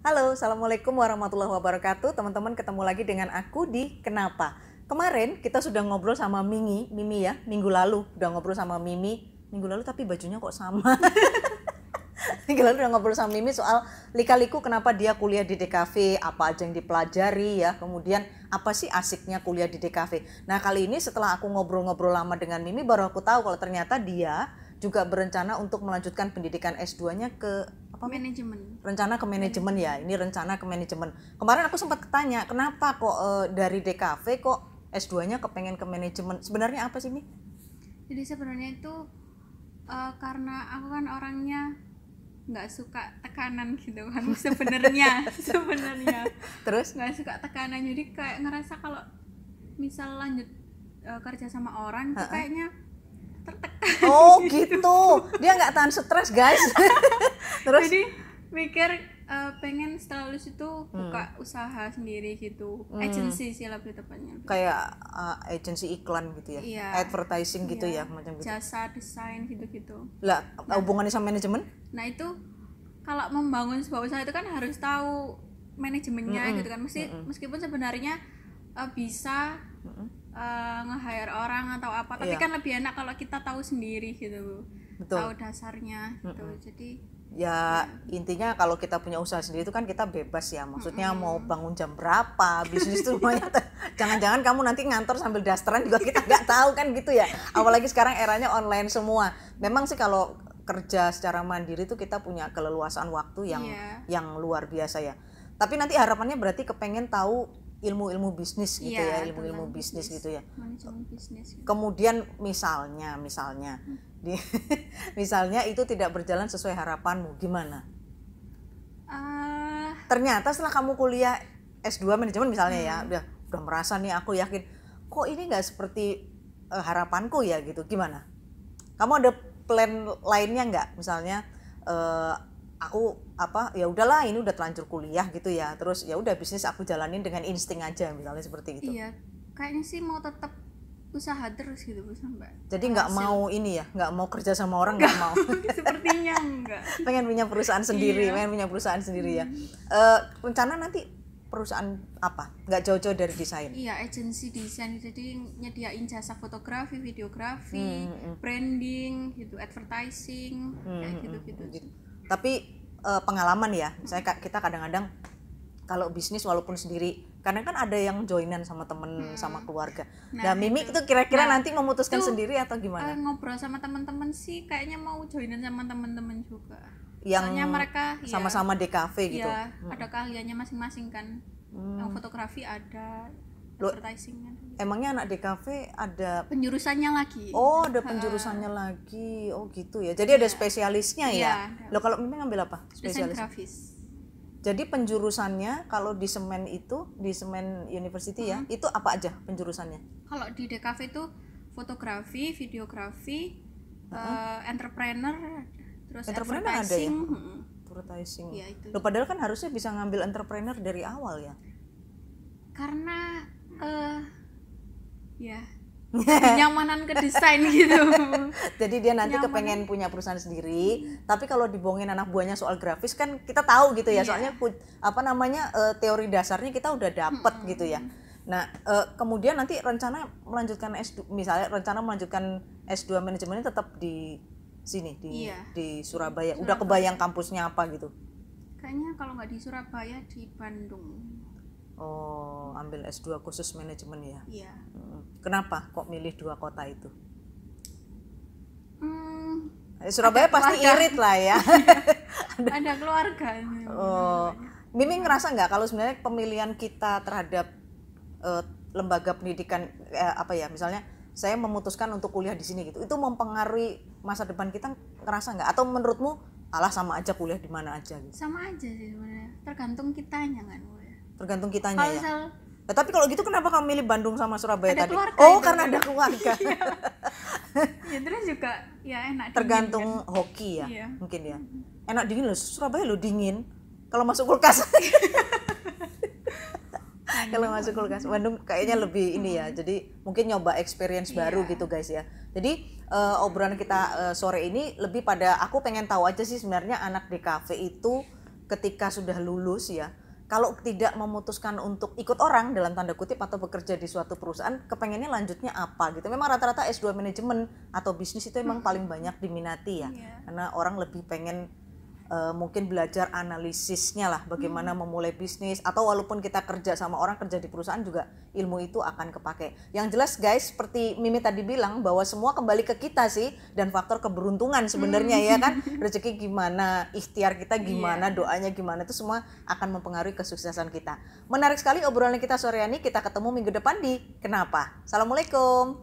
Halo, Assalamualaikum warahmatullahi wabarakatuh. Teman-teman, ketemu lagi dengan aku di Kenapa. Kemarin kita sudah ngobrol sama Mimi ya, minggu lalu udah ngobrol sama Mimi. Minggu lalu tapi bajunya kok sama. Minggu lalu udah ngobrol sama Mimi soal lika-liku kenapa dia kuliah di DKV, apa aja yang dipelajari ya, kemudian apa sih asiknya kuliah di DKV. Nah kali ini setelah aku ngobrol-ngobrol lama dengan Mimi, baru aku tahu kalau ternyata dia juga berencana untuk melanjutkan pendidikan S2-nya ke apa? Manajemen. Rencana ke manajemen ya. Ini rencana ke manajemen. Kemarin aku sempat tanya, kenapa kok dari DKV kok S2-nya kepengen ke manajemen? Sebenarnya apa sih, Mi? Jadi sebenarnya itu karena aku kan orangnya nggak suka tekanan gitu kan sebenarnya. Terus? Nggak suka tekanan, jadi kayak ngerasa kalau misal lanjut kerja sama orang itu kayaknya tertekan. Oh gitu. Dia nggak tahan stres, guys. Terus? Jadi mikir pengen setelah lulus itu buka usaha sendiri gitu, agency sih lebih tepatnya. Kayak agensi iklan gitu ya, Iya. advertising gitu ya, macam gitu. Jasa desain gitu-gitu. Lah, hubungannya sama manajemen? Nah itu kalau membangun sebuah usaha itu kan harus tahu manajemennya gitu kan, meskipun sebenarnya bisa nge-hire orang atau apa, tapi Iya. kan lebih enak kalau kita tahu sendiri gitu. Betul. Tahu dasarnya gitu. Jadi Ya intinya kalau kita punya usaha sendiri itu kan kita bebas ya, maksudnya mau bangun jam berapa, bisnis itu semuanya. Jangan-jangan kamu nanti ngantor sambil dasteran juga kita nggak tahu kan gitu ya, apalagi sekarang eranya online semua. Memang sih kalau kerja secara mandiri itu kita punya keleluasaan waktu yang luar biasa ya, tapi nanti harapannya berarti kepengen tahu ilmu-ilmu bisnis gitu ya, ilmu-ilmu bisnis gitu ya. manajemen bisnis gitu. Kemudian misalnya misalnya itu tidak berjalan sesuai harapanmu, gimana? Ternyata setelah kamu kuliah S2 manajemen misalnya ya, udah merasa nih aku yakin kok ini nggak seperti harapanku ya gitu, gimana? Kamu ada plan lainnya nggak? Misalnya aku ya udahlah ini udah terlanjur kuliah gitu ya, terus ya udah bisnis aku jalanin dengan insting aja misalnya seperti itu. Iya, kayaknya sih mau tetap usaha terus gitu Bu Mbak. Jadi nggak mau ini ya, nggak mau kerja sama orang, nggak mau. Sepertinya enggak. Pengen punya perusahaan sendiri, Iya. pengen punya perusahaan sendiri ya. Rencana nanti perusahaan apa? Nggak jauh-jauh dari desain. Iya, agensi desain, jadi nyediain jasa fotografi, videografi, branding gitu, advertising, kayak gitu. Tapi pengalaman ya, misalnya kita kadang-kadang kalau bisnis walaupun sendiri, kadang kan ada yang joinan sama temen, sama keluarga. Nah, Mimi itu kira-kira nanti memutuskan sendiri atau gimana? Ngobrol sama teman-teman sih kayaknya mau joinan sama teman-teman juga. Yang soalnya mereka sama-sama DKV gitu. Ya, ada keahliannya masing-masing kan. Yang fotografi ada, advertising kan. Emangnya anak DKV ada Penjurusannya lagi. Oh, ada penjurusannya lagi. Oh, gitu ya. Jadi ada spesialisnya ya. Loh, kalau Mimi ngambil apa? Desain Spesialis. grafis. Jadi penjurusannya kalau di Semen itu, di Semen University ya, itu apa aja penjurusannya? Kalau di DKV itu fotografi, videografi, entrepreneur, terus Entrepreneur ada ya? advertising. Advertising. Ya, itu. Loh, padahal kan harusnya bisa ngambil entrepreneur dari awal ya. Karena ya kenyamanan ke desain gitu. Jadi dia nanti kepengen punya perusahaan sendiri, tapi kalau dibohongin anak buahnya soal grafis kan kita tahu gitu ya, soalnya teori dasarnya kita udah dapet gitu ya. Nah, kemudian nanti rencana melanjutkan S2, misalnya rencana melanjutkan S2 manajemen ini tetap di sini di Surabaya. Udah kebayang kampusnya apa gitu? Kayaknya kalau nggak di Surabaya, di Bandung. Oh, ambil S2 khusus manajemen ya? Iya. Kenapa kok milih dua kota itu? Surabaya pasti irit lah ya. Ada keluarga. Oh, Mimi ngerasa nggak kalau sebenarnya pemilihan kita terhadap lembaga pendidikan misalnya saya memutuskan untuk kuliah di sini gitu, itu mempengaruhi masa depan kita, ngerasa nggak? Atau menurutmu alah sama aja kuliah di mana aja gitu? Sama aja sih sebenarnya, tergantung kitanya kan. Tergantung kitanya ya. Misal, Tapi kalau gitu kenapa kamu milih Bandung sama Surabaya ada tadi? keluarga Oh, itu. karena ada keluarga. Ya terus juga ya enak. Tergantung dingin, kan? hoki ya, Iya. mungkin ya. Enak dingin loh, Surabaya lo dingin. Kalau masuk kulkas. Kalau masuk kulkas, Bandung kayaknya lebih ini ya. Jadi mungkin nyoba experience baru gitu guys ya. Jadi obrolan kita sore ini lebih pada aku pengen tahu aja sih sebenarnya anak DKV itu ketika sudah lulus ya, kalau tidak memutuskan untuk ikut orang dalam tanda kutip atau bekerja di suatu perusahaan, kepengennya lanjutnya apa gitu. Memang rata-rata S2 manajemen atau bisnis itu emang paling banyak diminati ya. Karena orang lebih pengen mungkin belajar analisisnya lah, bagaimana memulai bisnis, atau walaupun kita kerja sama orang, kerja di perusahaan juga ilmu itu akan kepake. Yang jelas guys, seperti Mimi tadi bilang bahwa semua kembali ke kita sih, dan faktor keberuntungan sebenarnya ya kan, rezeki gimana, ikhtiar kita gimana, doanya gimana, itu semua akan mempengaruhi kesuksesan kita. Menarik sekali obrolan kita sore ini, kita ketemu minggu depan di Kenapa. Assalamualaikum.